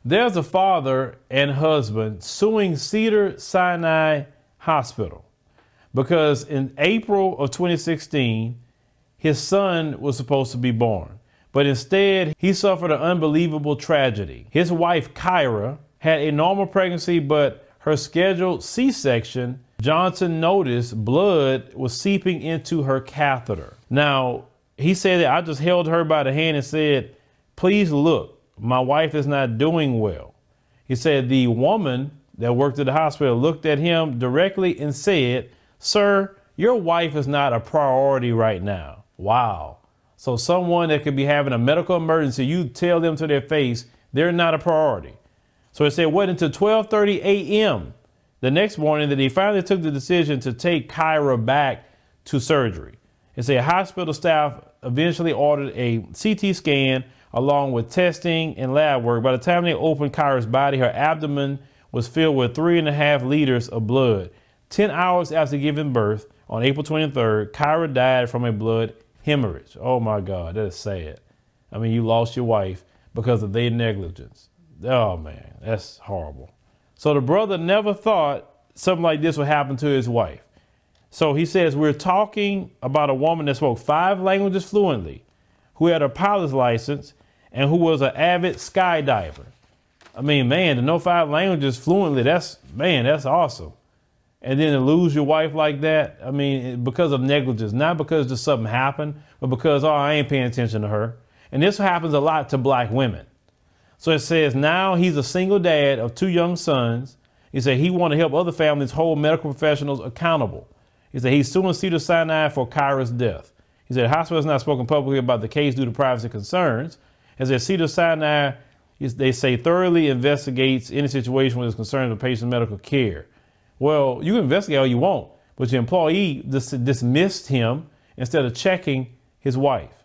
There's a father and husband suing Cedars-Sinai Hospital because in April of 2016, his son was supposed to be born, but instead he suffered an unbelievable tragedy. His wife, Kyra, had a normal pregnancy, but her scheduled C-section, Johnson noticed blood was seeping into her catheter. Now, he said that I just held her by the hand and said, "Please look, my wife is not doing well." He said the woman that worked at the hospital looked at him directly and said, "Sir, your wife is not a priority right now." Wow. So someone that could be having a medical emergency, you tell them to their face, they're not a priority. So it said, what, until 12:30 a.m. the next morning that he finally took the decision to take Kyra back to surgery. It said hospital staff eventually ordered a CT scan along with testing and lab work. By the time they opened Kyra's body, her abdomen was filled with 3.5 liters of blood. 10 hours after giving birth, on April 23rd, Kyra died from a blood hemorrhage. Oh my God, that is sad. I mean, you lost your wife because of their negligence. Oh man, that's horrible. So the brother never thought something like this would happen to his wife. So he says, we're talking about a woman that spoke 5 languages fluently, who had a pilot's license, and who was an avid skydiver. I mean, man, to know 5 languages fluently, that's awesome. And then to lose your wife like that, I mean, because of negligence, not because just something happened, but because, oh, I ain't paying attention to her. And this happens a lot to black women. So it says now he's a single dad of 2 young sons. He said he wanted to help other families hold medical professionals accountable. He said he's suing Cedars-Sinai for Kyra's death. He said the hospital has not spoken publicly about the case due to privacy concerns. He said Cedars-Sinai, they say, thoroughly investigates any situation with concerns with patient medical care. Well, you can investigate all you want, but your employee dismissed him instead of checking his wife.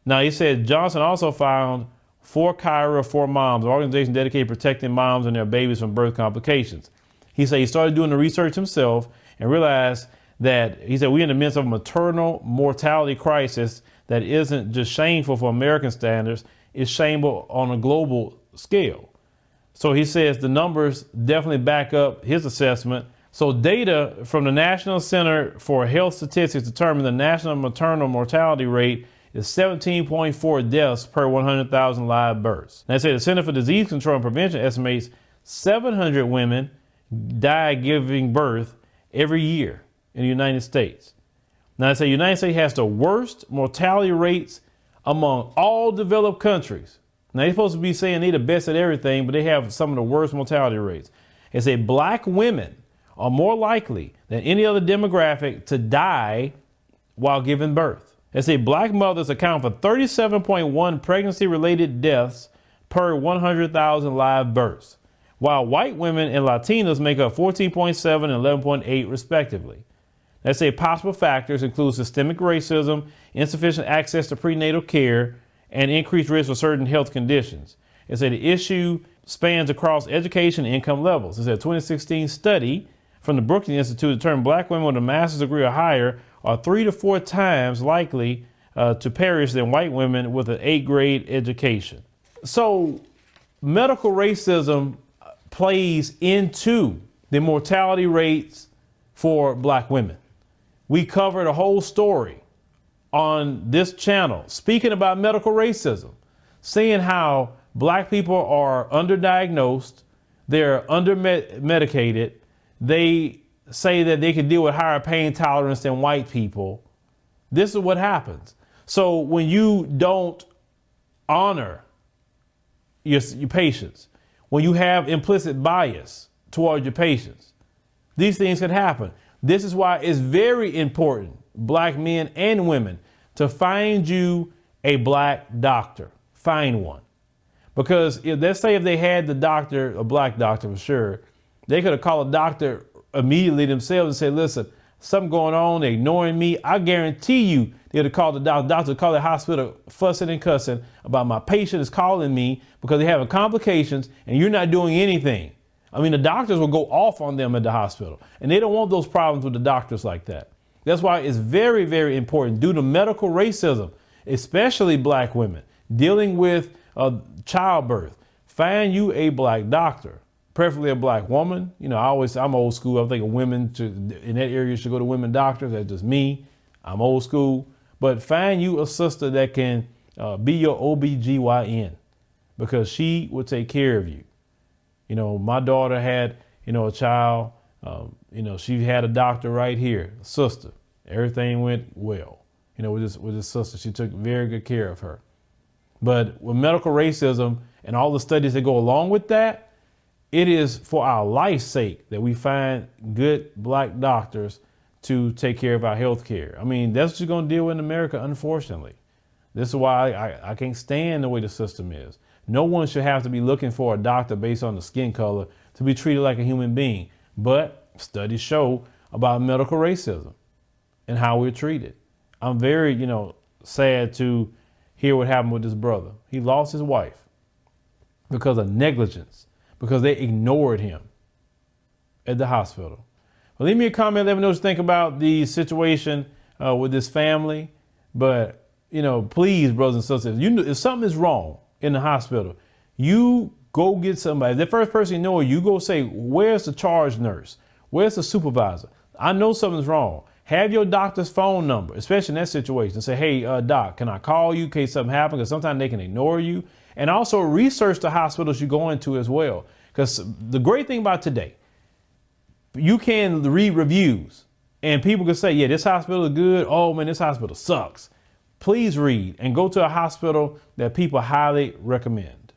Now, he said Johnson also found 4 Kyra, 4 moms, an organization dedicated to protecting moms and their babies from birth complications. He said he started doing the research himself and realized that, he said, we're in the midst of a maternal mortality crisis that isn't just shameful for American standards, it's shameful on a global scale. So he says the numbers definitely back up his assessment. So data from the National Center for Health Statistics determined the national maternal mortality rate is 17.4 deaths per 100,000 live births. They say the Center for Disease Control and Prevention estimates 700 women die giving birth every year in the United States. Now they say the United States has the worst mortality rates among all developed countries. Now they're supposed to be saying they're the best at everything, but they have some of the worst mortality rates. They say black women are more likely than any other demographic to die while giving birth. They say black mothers account for 37.1 pregnancy-related deaths per 100,000 live births, while white women and Latinos make up 14.7 and 11.8 respectively. They say possible factors include systemic racism, insufficient access to prenatal care, and increased risk for certain health conditions. They say the issue spans across education and income levels. It's a 2016 study from the Brookings Institute determined black women with a master's degree or higher are 3 to 4 times likely to perish than white women with an 8th grade education. So medical racism plays into the mortality rates for black women. We covered a whole story on this channel speaking about medical racism, seeing how black people are underdiagnosed, they're under-medicated, they say that they can deal with higher pain tolerance than white people. This is what happens. So when you don't honor your patients, when you have implicit bias towards your patients, these things can happen. This is why it's very important, black men and women, to find you a black doctor. Find one. Because let's say if they had the doctor, a black doctor for sure, they could have called a doctor immediately themselves and said, listen, something going on, they're ignoring me. I guarantee you they'd have called the doctor, call the hospital fussing and cussing about my patient is calling me because they're having complications and you're not doing anything. I mean, the doctors will go off on them at the hospital, and they don't want those problems with the doctors like that. That's why it's very, very important due to medical racism, especially black women dealing with childbirth. find you a black doctor, preferably a black woman. You know, I'm old school. I think women in that area should go to women doctors. That's just me. I'm old school. But find you a sister that can be your OBGYN, because she will take care of you. You know, my daughter had, you know, a child, you know, she had a doctor right here, a sister. Everything went well, you know, with this sister. She took very good care of her. But with medical racism and all the studies that go along with that, it is for our life's sake that we find good black doctors to take care of our health care. I mean, that's what you're going to deal with in America, unfortunately. This is why I can't stand the way the system is. No one should have to be looking for a doctor based on the skin color to be treated like a human being. But studies show about medical racism and how we're treated. I'm very, you know, sad to hear what happened with this brother. He lost his wife because of negligence, because they ignored him at the hospital. Well, leave me a comment. Let me know what you think about the situation with this family. But, you know, please, brothers and sisters, if something is wrong in the hospital, you go get somebody. The first person you know, you go say, where's the charge nurse? Where's the supervisor? I know something's wrong. Have your doctor's phone number, especially in that situation. Say, hey, doc, can I call you in case something happens? Because sometimes they can ignore you. And also research the hospitals you go into as well. Because the great thing about today, you can read reviews and people can say, yeah, this hospital is good. Oh, man, this hospital sucks. Please read and go to a hospital that people highly recommend.